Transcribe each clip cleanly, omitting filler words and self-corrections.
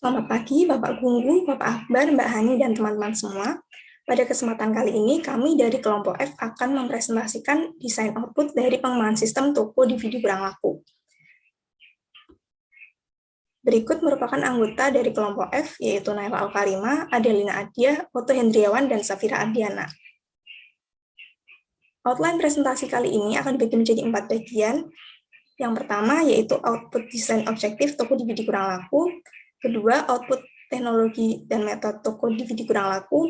Selamat pagi, Bapak Gunggu, Bapak Akbar, Mbak Hani, dan teman-teman semua. Pada kesempatan kali ini, kami dari kelompok F akan mempresentasikan desain output dari pengembangan sistem toko DVD kurang laku. Berikut merupakan anggota dari kelompok F, yaitu Naila Alkarima, Adelina Adia, Oto Hendriawan, dan Safira Ardiana. Outline presentasi kali ini akan dibagi menjadi 4 bagian. Yang pertama yaitu output desain objektif toko DVD kurang laku, kedua output teknologi dan metode toko DVD kurang laku,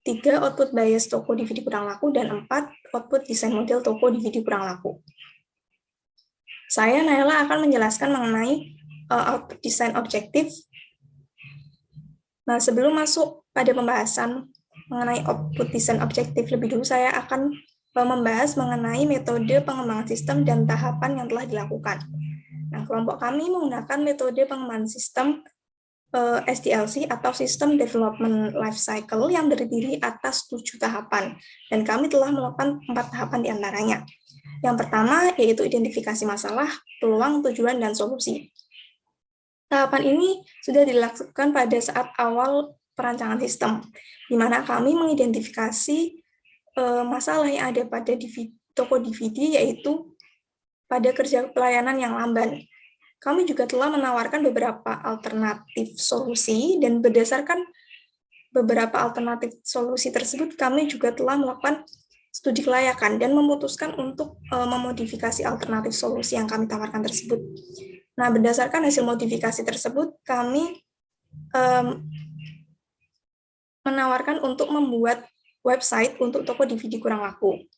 3 output bias toko DVD kurang laku, dan 4 output desain model toko DVD kurang laku. Saya Naila akan menjelaskan mengenai output desain objektif. Nah, sebelum masuk pada pembahasan mengenai output desain objektif lebih dulu, saya akan membahas mengenai metode pengembangan sistem dan tahapan yang telah dilakukan. Nah, kelompok kami menggunakan metode pengembangan sistem SDLC atau System Development Life Cycle yang terdiri atas 7 tahapan, dan kami telah melakukan 4 tahapan diantaranya. Yang pertama yaitu identifikasi masalah, peluang, tujuan, dan solusi. Tahapan ini sudah dilakukan pada saat awal perancangan sistem, di mana kami mengidentifikasi masalah yang ada pada toko DVD, yaitu pada kerja pelayanan yang lamban. Kami juga telah menawarkan beberapa alternatif solusi, dan berdasarkan beberapa alternatif solusi tersebut, kami juga telah melakukan studi kelayakan dan memutuskan untuk memodifikasi alternatif solusi yang kami tawarkan tersebut. Nah, berdasarkan hasil modifikasi tersebut, kami menawarkan untuk membuat website untuk toko DVD kurang laku.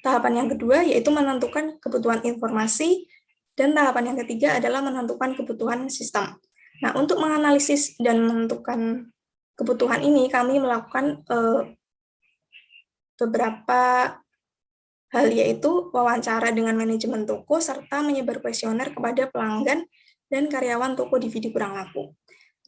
Tahapan yang kedua yaitu menentukan kebutuhan informasi, dan tahapan yang ketiga adalah menentukan kebutuhan sistem. Nah, untuk menganalisis dan menentukan kebutuhan ini, kami melakukan beberapa hal, yaitu wawancara dengan manajemen toko, serta menyebar kuesioner kepada pelanggan dan karyawan toko DVD kurang laku.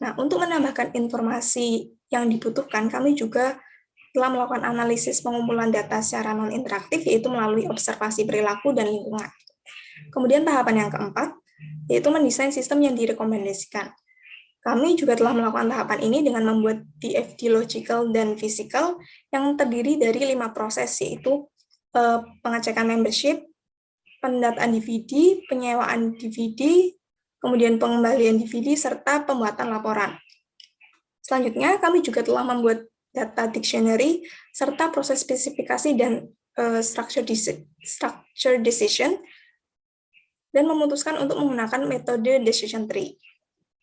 Nah, untuk menambahkan informasi yang dibutuhkan, kami juga telah melakukan analisis pengumpulan data secara non-interaktif, yaitu melalui observasi perilaku dan lingkungan. Kemudian tahapan yang keempat, yaitu mendesain sistem yang direkomendasikan. Kami juga telah melakukan tahapan ini dengan membuat DFD logical dan physical yang terdiri dari 5 proses, yaitu pengecekan membership, pendataan DVD, penyewaan DVD, kemudian pengembalian DVD, serta pembuatan laporan. Selanjutnya, kami juga telah membuat data dictionary, serta proses spesifikasi dan structure decision, dan memutuskan untuk menggunakan metode decision tree.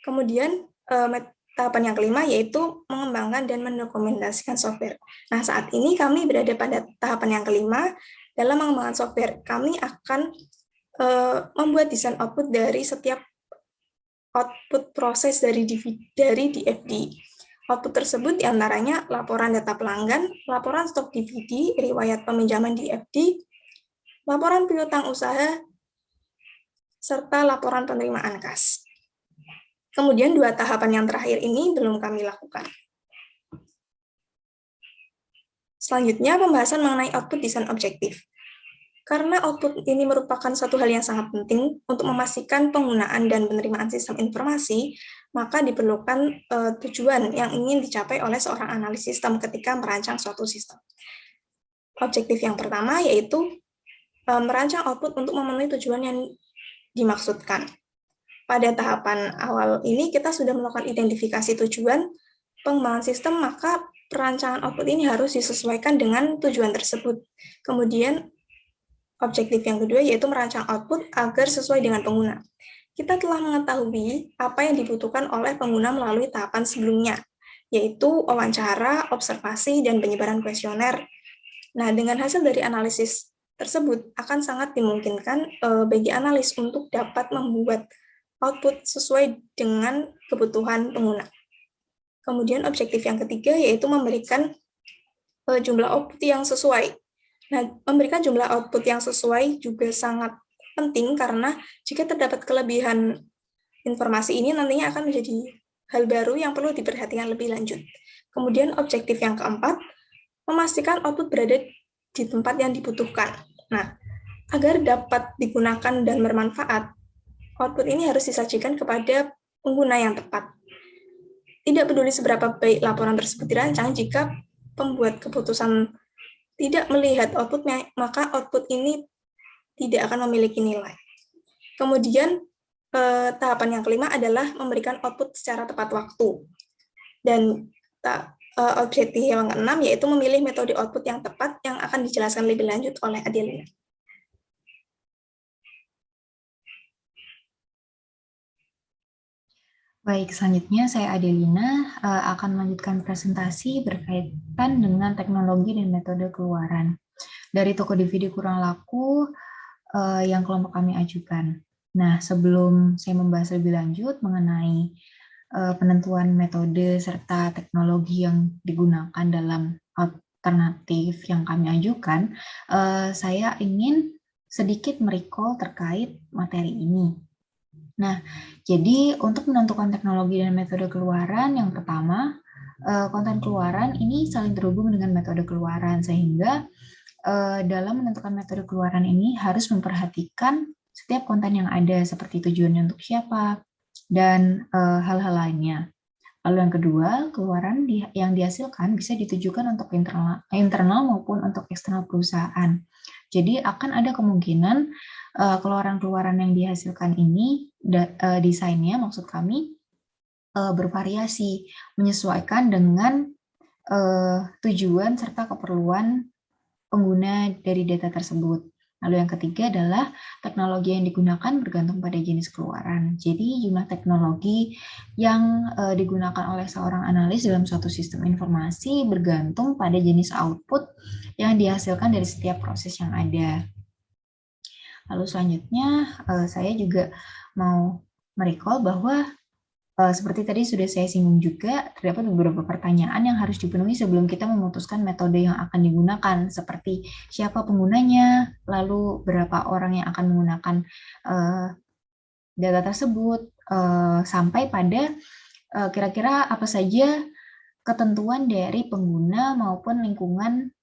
Kemudian, tahapan yang kelima yaitu mengembangkan dan mendokumentasikan software. Nah, saat ini kami berada pada tahapan yang kelima. Dalam mengembangkan software, kami akan membuat desain output dari setiap output proses dari DFD. Output tersebut diantaranya laporan data pelanggan, laporan stok DVD, riwayat peminjaman DFD, laporan piutang usaha, serta laporan penerimaan kas. Kemudian 2 tahapan yang terakhir ini belum kami lakukan. Selanjutnya, pembahasan mengenai output desain objektif. Karena output ini merupakan satu hal yang sangat penting untuk memastikan penggunaan dan penerimaan sistem informasi, maka diperlukan tujuan yang ingin dicapai oleh seorang analis sistem ketika merancang suatu sistem. Objektif yang pertama yaitu merancang output untuk memenuhi tujuan yang dimaksudkan. Pada tahapan awal ini kita sudah melakukan identifikasi tujuan pengembangan sistem, maka perancangan output ini harus disesuaikan dengan tujuan tersebut. Kemudian objektif yang kedua yaitu merancang output agar sesuai dengan pengguna. Kita telah mengetahui apa yang dibutuhkan oleh pengguna melalui tahapan sebelumnya, yaitu wawancara, observasi, dan penyebaran kuesioner. Nah, dengan hasil dari analisis tersebut akan sangat dimungkinkan bagi analis untuk dapat membuat output sesuai dengan kebutuhan pengguna. Kemudian objektif yang ketiga yaitu memberikan jumlah output yang sesuai. Nah, memberikan jumlah output yang sesuai juga sangat penting karena jika terdapat kelebihan informasi ini nantinya akan menjadi hal baru yang perlu diperhatikan lebih lanjut. Kemudian objektif yang keempat, memastikan output berada di tempat yang dibutuhkan. Nah, agar dapat digunakan dan bermanfaat, output ini harus disajikan kepada pengguna yang tepat. tidak peduli seberapa baik laporan tersebut dirancang, jika pembuat keputusan tidak melihat outputnya, maka output ini tidak akan memiliki nilai. Kemudian tahapan yang kelima adalah memberikan output secara tepat waktu. Dan objektif yang keenam yaitu memilih metode output yang tepat yang akan dijelaskan lebih lanjut oleh Adelina. Baik, selanjutnya saya Adelina akan melanjutkan presentasi berkaitan dengan teknologi dan metode keluaran dari toko DVD kurang laku yang kelompok kami ajukan. Nah, sebelum saya membahas lebih lanjut mengenai penentuan metode serta teknologi yang digunakan dalam alternatif yang kami ajukan, saya ingin sedikit merecall terkait materi ini. Nah, jadi untuk menentukan teknologi dan metode keluaran, yang pertama, konten keluaran ini saling terhubung dengan metode keluaran, sehingga dalam menentukan metode keluaran ini harus memperhatikan setiap konten yang ada, seperti tujuannya untuk siapa, dan hal-hal lainnya. Lalu yang kedua, keluaran yang dihasilkan bisa ditujukan untuk internal maupun untuk eksternal perusahaan. Jadi akan ada kemungkinan keluaran-keluaran yang dihasilkan ini, desainnya maksud kami bervariasi, menyesuaikan dengan tujuan serta keperluan pengguna dari data tersebut. Lalu yang ketiga adalah teknologi yang digunakan bergantung pada jenis keluaran. Jadi jumlah teknologi yang digunakan oleh seorang analis dalam suatu sistem informasi bergantung pada jenis output yang dihasilkan dari setiap proses yang ada. Lalu selanjutnya saya juga mau merecall bahwa seperti tadi sudah saya singgung juga, terdapat beberapa pertanyaan yang harus dipenuhi sebelum kita memutuskan metode yang akan digunakan, seperti siapa penggunanya, lalu berapa orang yang akan menggunakan data tersebut, sampai pada kira-kira apa saja ketentuan dari pengguna maupun lingkungan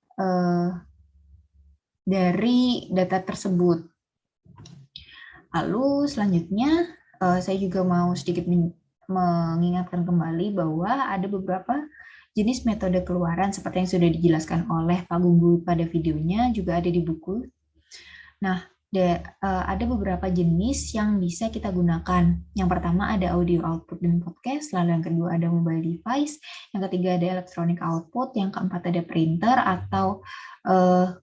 dari data tersebut. Lalu selanjutnya, saya juga mau sedikit mengingatkan kembali bahwa ada beberapa jenis metode keluaran seperti yang sudah dijelaskan oleh Pak Gunggu pada videonya, juga ada di buku. Nah, ada beberapa jenis yang bisa kita gunakan. Yang pertama ada audio output dan podcast, lalu yang kedua ada mobile device, yang ketiga ada electronic output, yang keempat ada printer atau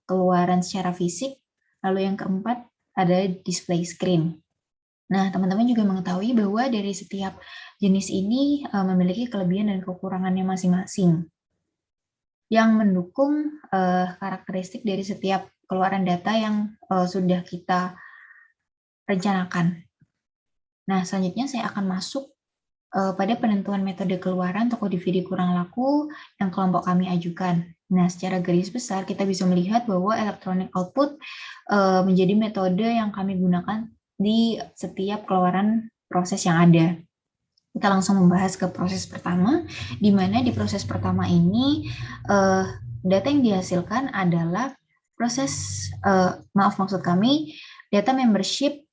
keluaran secara fisik, lalu yang keempat ada display screen. Nah, teman-teman juga mengetahui bahwa dari setiap jenis ini memiliki kelebihan dan kekurangannya masing-masing yang mendukung karakteristik dari setiap keluaran data yang sudah kita rencanakan. Nah, selanjutnya saya akan masuk pada penentuan metode keluaran toko DVD kurang laku yang kelompok kami ajukan. Nah, secara garis besar kita bisa melihat bahwa electronic output menjadi metode yang kami gunakan di setiap keluaran proses yang ada. Kita langsung membahas ke proses pertama, di mana di proses pertama ini data yang dihasilkan adalah proses, maksud kami data membership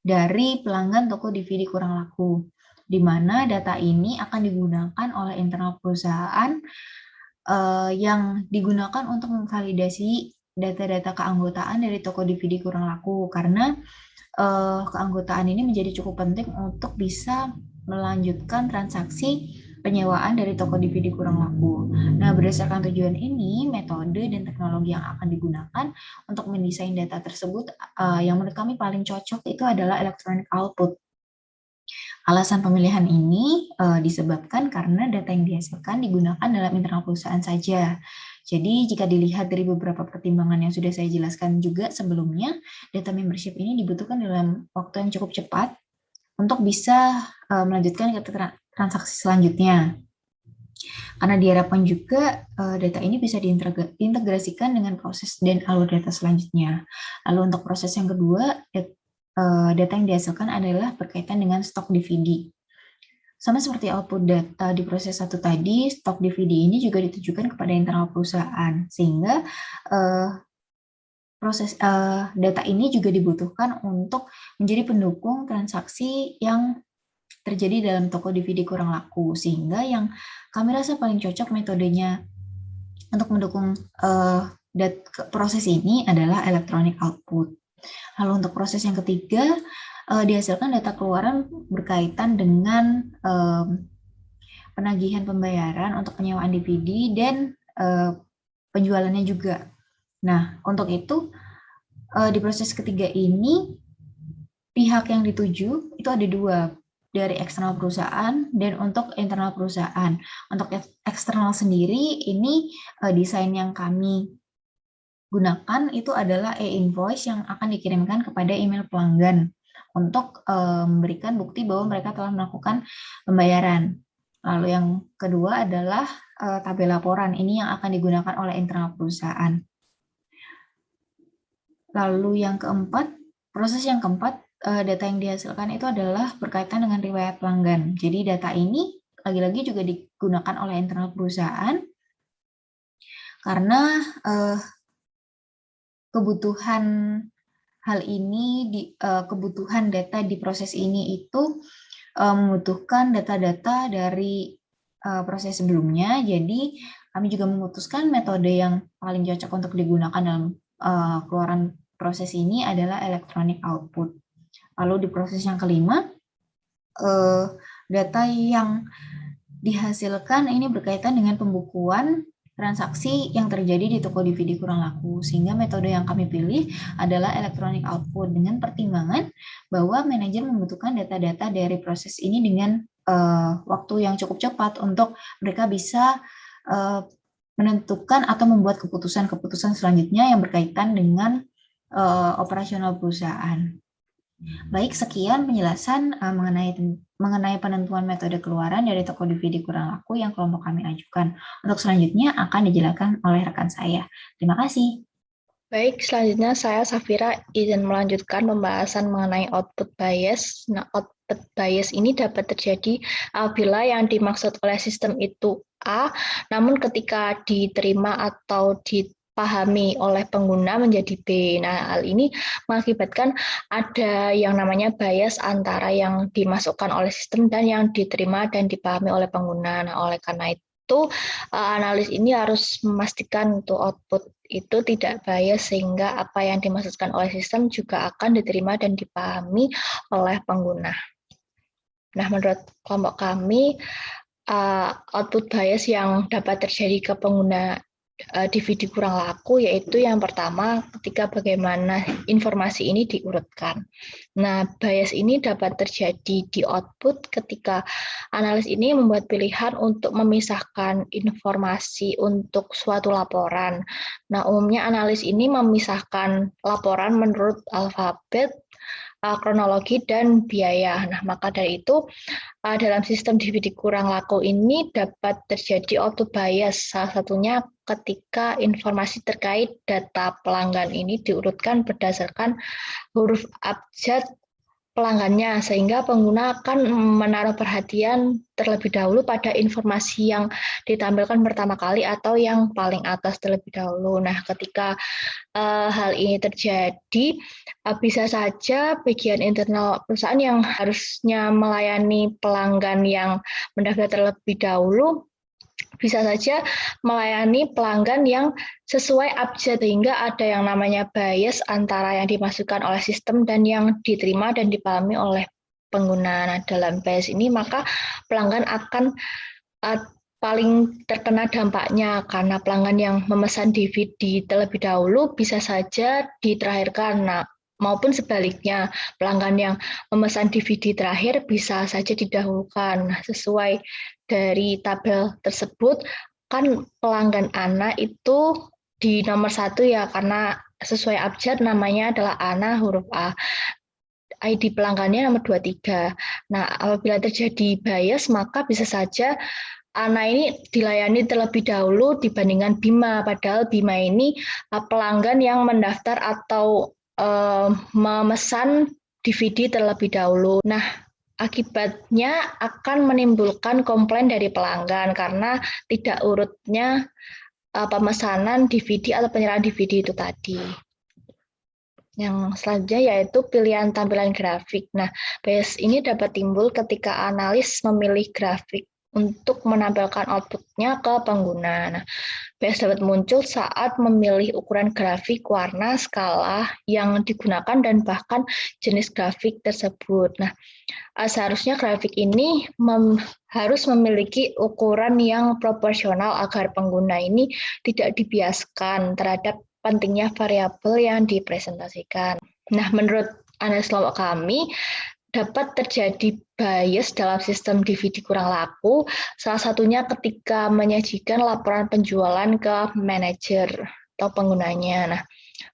dari pelanggan toko DVD kurang laku, di mana data ini akan digunakan oleh internal perusahaan yang digunakan untuk memvalidasi data-data keanggotaan dari toko DVD kurang laku, karena keanggotaan ini menjadi cukup penting untuk bisa melanjutkan transaksi penyewaan dari toko DVD kurang laku. Nah, berdasarkan tujuan ini, metode dan teknologi yang akan digunakan untuk mendesain data tersebut yang menurut kami paling cocok itu adalah electronic output. Alasan pemilihan ini disebabkan karena data yang dihasilkan digunakan dalam internal perusahaan saja. Jadi jika dilihat dari beberapa pertimbangan yang sudah saya jelaskan juga sebelumnya, data membership ini dibutuhkan dalam waktu yang cukup cepat untuk bisa melanjutkan ke transaksi selanjutnya. Karena diharapkan juga data ini bisa diintegrasikan dengan proses dan alur data selanjutnya. Lalu untuk proses yang kedua, data yang dihasilkan adalah berkaitan dengan stok DVD. Sama seperti output data di proses satu tadi, stok DVD ini juga ditujukan kepada internal perusahaan, sehingga proses data ini juga dibutuhkan untuk menjadi pendukung transaksi yang terjadi dalam toko DVD kurang laku, sehingga yang kami rasa paling cocok metodenya untuk mendukung proses ini adalah electronic output. Lalu untuk proses yang ketiga, dihasilkan data keluaran berkaitan dengan penagihan pembayaran untuk penyewaan DVD dan penjualannya juga. Nah, untuk itu di proses ketiga ini pihak yang dituju itu ada dua, dari eksternal perusahaan dan untuk internal perusahaan. Untuk eksternal sendiri ini desain yang kami gunakan itu adalah e-invoice yang akan dikirimkan kepada email pelanggan untuk memberikan bukti bahwa mereka telah melakukan pembayaran. Lalu yang kedua adalah tabel laporan. Ini yang akan digunakan oleh internal perusahaan. Lalu yang keempat, proses yang keempat, data yang dihasilkan itu adalah berkaitan dengan riwayat pelanggan. Jadi data ini lagi-lagi juga digunakan oleh internal perusahaan karena kebutuhan hal ini, kebutuhan data di proses ini itu membutuhkan data-data dari proses sebelumnya. Jadi kami juga memutuskan metode yang paling cocok untuk digunakan dalam keluaran proses ini adalah electronic output. Lalu di proses yang kelima, data yang dihasilkan ini berkaitan dengan pembukuan transaksi yang terjadi di toko DVD kurang laku, sehingga metode yang kami pilih adalah electronic output dengan pertimbangan bahwa manajer membutuhkan data-data dari proses ini dengan waktu yang cukup cepat untuk mereka bisa menentukan atau membuat keputusan-keputusan selanjutnya yang berkaitan dengan operasional perusahaan. Baik, sekian penjelasan mengenai penentuan metode keluaran dari toko DVD kurang laku yang kelompok kami ajukan. Untuk selanjutnya akan dijelaskan oleh rekan saya. Terima kasih. Baik, selanjutnya saya Safira izin melanjutkan pembahasan mengenai output bias. Nah, output bias ini dapat terjadi apabila yang dimaksud oleh sistem itu A, namun ketika diterima atau dipahami oleh pengguna menjadi B. Nah, hal ini mengakibatkan ada yang namanya bias antara yang dimasukkan oleh sistem dan yang diterima dan dipahami oleh pengguna. Nah, oleh karena itu, analis ini harus memastikan untuk output itu tidak bias sehingga apa yang dimaksudkan oleh sistem juga akan diterima dan dipahami oleh pengguna. Nah, menurut kelompok kami, output bias yang dapat terjadi ke pengguna DVD kurang laku yaitu yang pertama ketika bagaimana informasi ini diurutkan. Nah, bias ini dapat terjadi di output ketika analis ini membuat pilihan untuk memisahkan informasi untuk suatu laporan. Nah, umumnya analis ini memisahkan laporan menurut alfabet, kronologi, dan biaya. Nah, maka dari itu dalam sistem DVD kurang laku ini dapat terjadi output bias, salah satunya ketika informasi terkait data pelanggan ini diurutkan berdasarkan huruf abjad pelanggannya, sehingga pengguna akan menaruh perhatian terlebih dahulu pada informasi yang ditampilkan pertama kali atau yang paling atas terlebih dahulu. Nah, ketika hal ini terjadi, bisa saja bagian internal perusahaan yang harusnya melayani pelanggan yang mendaftar terlebih dahulu bisa saja melayani pelanggan yang sesuai abjad, sehingga ada yang namanya bias antara yang dimasukkan oleh sistem dan yang diterima dan dipahami oleh pengguna. Nah, dalam bias ini maka pelanggan akan paling terkena dampaknya karena pelanggan yang memesan DVD terlebih dahulu bisa saja diterakhirkan. Nah, maupun sebaliknya, pelanggan yang memesan DVD terakhir bisa saja didahulukan. Nah, sesuai dari tabel tersebut, kan pelanggan Ana itu di nomor 1 ya, karena sesuai abjad namanya adalah Ana huruf A. ID pelanggannya nomor 23. Nah, apabila terjadi bias, maka bisa saja Ana ini dilayani terlebih dahulu dibandingkan Bima, padahal Bima ini pelanggan yang mendaftar atau memesan DVD terlebih dahulu. Nah, akibatnya akan menimbulkan komplain dari pelanggan karena tidak urutnya pemesanan DVD atau penyerahan DVD itu tadi. Yang selanjutnya yaitu pilihan tampilan grafik. Nah, bias ini dapat timbul ketika analis memilih grafik untuk menampilkan outputnya ke pengguna. Nah, bias dapat muncul saat memilih ukuran grafik, warna, skala yang digunakan, dan bahkan jenis grafik tersebut. Nah, seharusnya grafik ini harus memiliki ukuran yang proporsional agar pengguna ini tidak dibiaskan terhadap pentingnya variabel yang dipresentasikan. Nah, menurut analis kelompok kami, dapat terjadi bias dalam sistem DVD kurang laku, salah satunya ketika menyajikan laporan penjualan ke manajer atau penggunanya. Nah,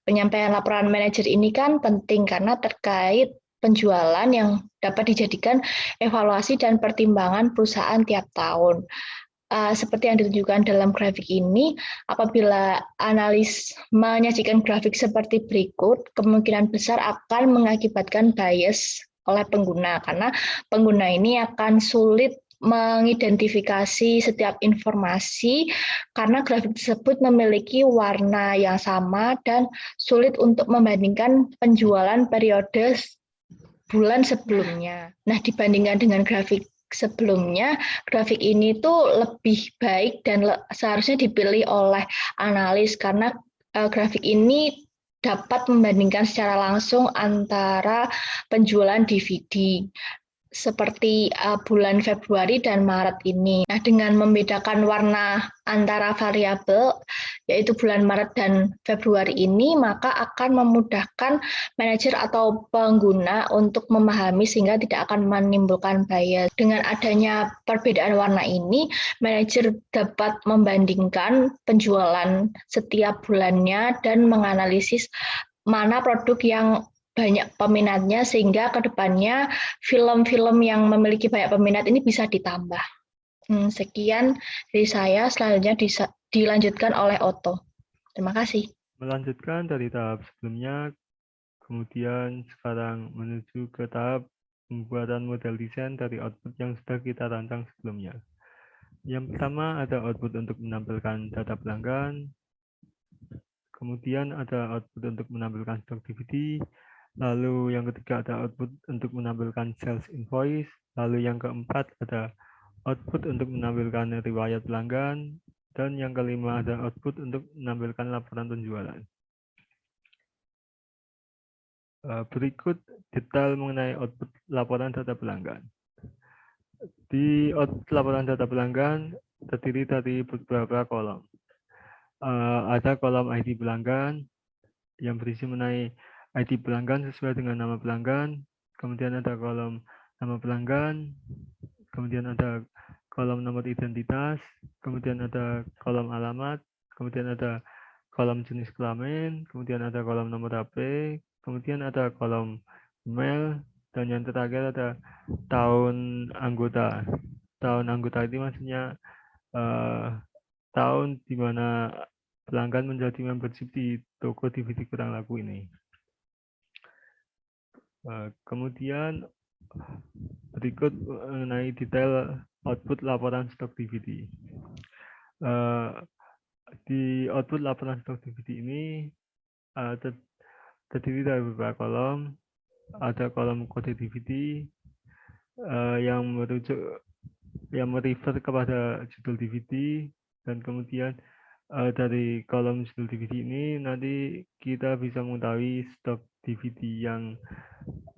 penyampaian laporan manajer ini kan penting karena terkait penjualan yang dapat dijadikan evaluasi dan pertimbangan perusahaan tiap tahun. Seperti yang ditunjukkan dalam grafik ini, apabila analis menyajikan grafik seperti berikut, kemungkinan besar akan mengakibatkan bias oleh pengguna, karena pengguna ini akan sulit mengidentifikasi setiap informasi karena grafik tersebut memiliki warna yang sama dan sulit untuk membandingkan penjualan periode bulan sebelumnya. Nah, dibandingkan dengan grafik sebelumnya, grafik ini tuh lebih baik dan seharusnya dipilih oleh analis karena grafik ini dapat membandingkan secara langsung antara penjualan DVD seperti bulan Februari dan Maret ini. Nah, dengan membedakan warna antara variabel, yaitu bulan Maret dan Februari ini, maka akan memudahkan manajer atau pengguna untuk memahami sehingga tidak akan menimbulkan bias. Dengan adanya perbedaan warna ini, manajer dapat membandingkan penjualan setiap bulannya dan menganalisis mana produk yang banyak peminatnya sehingga ke depannya film-film yang memiliki banyak peminat ini bisa ditambah. Sekian dari saya, selanjutnya dilanjutkan oleh Otto. Terima kasih. Melanjutkan dari tahap sebelumnya, kemudian sekarang menuju ke tahap pembuatan model desain dari output yang sudah kita rancang sebelumnya. Yang pertama ada output untuk menampilkan data pelanggan, kemudian ada output untuk menampilkan stok DVD, lalu yang ketiga ada output untuk menampilkan sales invoice, lalu yang keempat ada output untuk menampilkan riwayat pelanggan, dan yang kelima ada output untuk menampilkan laporan penjualan. Berikut detail mengenai output laporan data pelanggan. Di output laporan data pelanggan terdiri dari beberapa kolom. Ada kolom ID pelanggan yang berisi mengenai ID pelanggan sesuai dengan nama pelanggan, kemudian ada kolom nama pelanggan, kemudian ada kolom nomor identitas, kemudian ada kolom alamat, kemudian ada kolom jenis kelamin, kemudian ada kolom nomor HP, kemudian ada kolom email, dan yang terakhir ada tahun anggota. Tahun anggota ini maksudnya tahun di mana pelanggan menjadi membership di toko DVD kurang laku ini. Kemudian berikut mengenai detail output laporan stok DVD. Di output laporan stok DVD ini terdiri dari beberapa kolom. Ada kolom kode DVD yang merefer kepada judul DVD, dan kemudian dari kolom judul DVD ini nanti kita bisa mengetahui stok DVD yang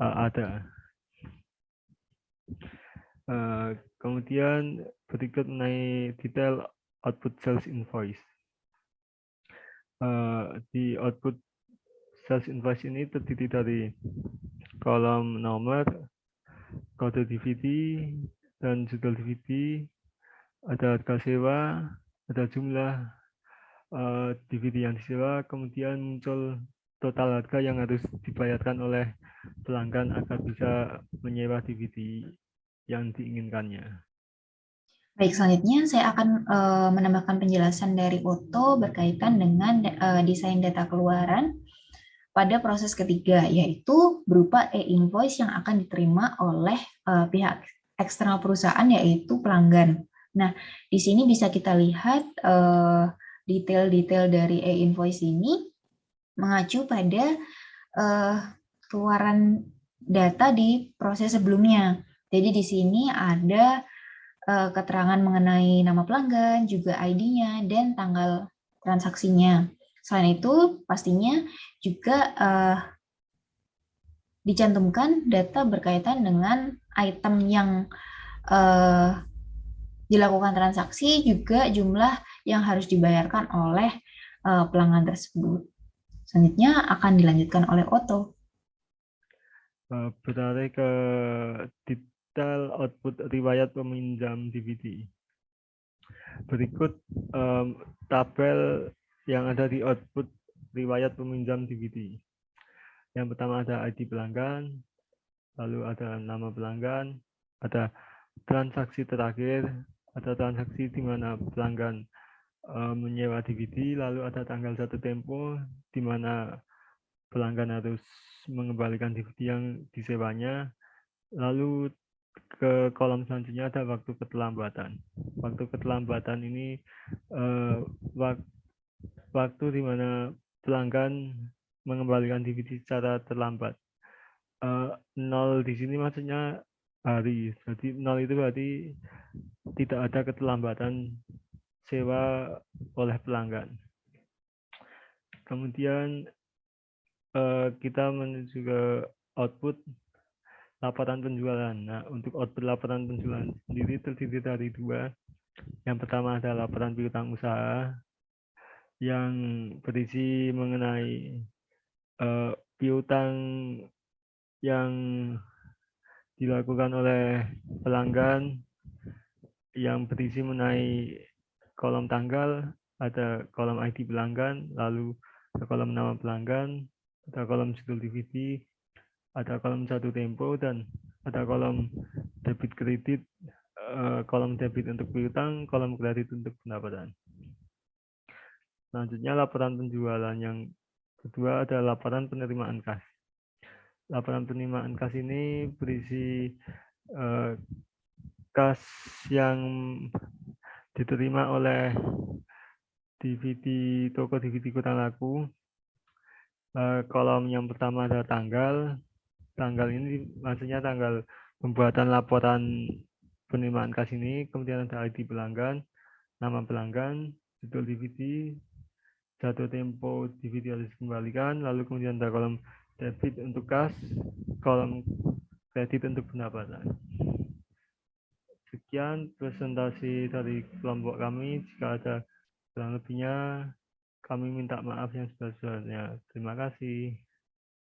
ada. Kemudian berikut mengenai detail output sales invoice. Di output sales invoice ini terdiri dari kolom nomor, kode DVD, dan judul DVD, ada harga sewa, ada jumlah DVD yang disewa, kemudian muncul total harga yang harus dibayarkan oleh pelanggan agar bisa menyewa DVD yang diinginkannya. Baik, selanjutnya saya akan menambahkan penjelasan dari Otto berkaitan dengan desain data keluaran pada proses ketiga, yaitu berupa e-invoice yang akan diterima oleh pihak eksternal perusahaan, yaitu pelanggan. Nah, di sini bisa kita lihat detail-detail dari e-invoice ini mengacu pada keluaran data di proses sebelumnya. Jadi di sini ada keterangan mengenai nama pelanggan, juga ID-nya, dan tanggal transaksinya. Selain itu, pastinya juga dicantumkan data berkaitan dengan item yang dilakukan transaksi, juga jumlah yang harus dibayarkan oleh pelanggan tersebut. Selanjutnya akan dilanjutkan oleh Otto. Beralih ke detail output riwayat peminjam DVD. Berikut tabel yang ada di output riwayat peminjam DVD. Yang pertama ada ID pelanggan, lalu ada nama pelanggan, ada transaksi terakhir, ada transaksi di mana pelanggan menyewa DVD, lalu ada tanggal jatuh tempo di mana pelanggan harus mengembalikan DVD yang disewanya, lalu ke kolom selanjutnya ada waktu keterlambatan. Waktu keterlambatan ini waktu di mana pelanggan mengembalikan DVD secara terlambat. 0 di sini maksudnya hari. Jadi 0 itu berarti tidak ada keterlambatan sewa oleh pelanggan. Kemudian kita menuju ke output laporan penjualan. Nah, untuk output laporan penjualan sendiri terdiri dari dua. Yang pertama adalah laporan piutang usaha yang berisi mengenai piutang yang dilakukan oleh pelanggan, yang berisi mengenai kolom tanggal, ada kolom ID pelanggan, lalu ada kolom nama pelanggan, ada kolom judul DVD, ada kolom jatuh tempo, dan ada kolom debit kredit, kolom debit untuk piutang, kolom kredit untuk pendapatan. Selanjutnya laporan penjualan yang kedua adalah laporan penerimaan kas. Laporan penerimaan kas ini berisi kas yang diterima oleh toko DVD kurang laku. Kolom yang pertama adalah tanggal. Tanggal ini maksudnya tanggal pembuatan laporan penerimaan kas ini. Kemudian ada ID pelanggan, nama pelanggan, judul DVD, jatuh tempo DVD harus dikembalikan, lalu kemudian ada kolom debit untuk kas, kolom kredit untuk pendapatan. Sekian presentasi dari kelompok kami. Jika ada kurang lebihnya, kami minta maaf yang sebesar-besarnya. Terima kasih.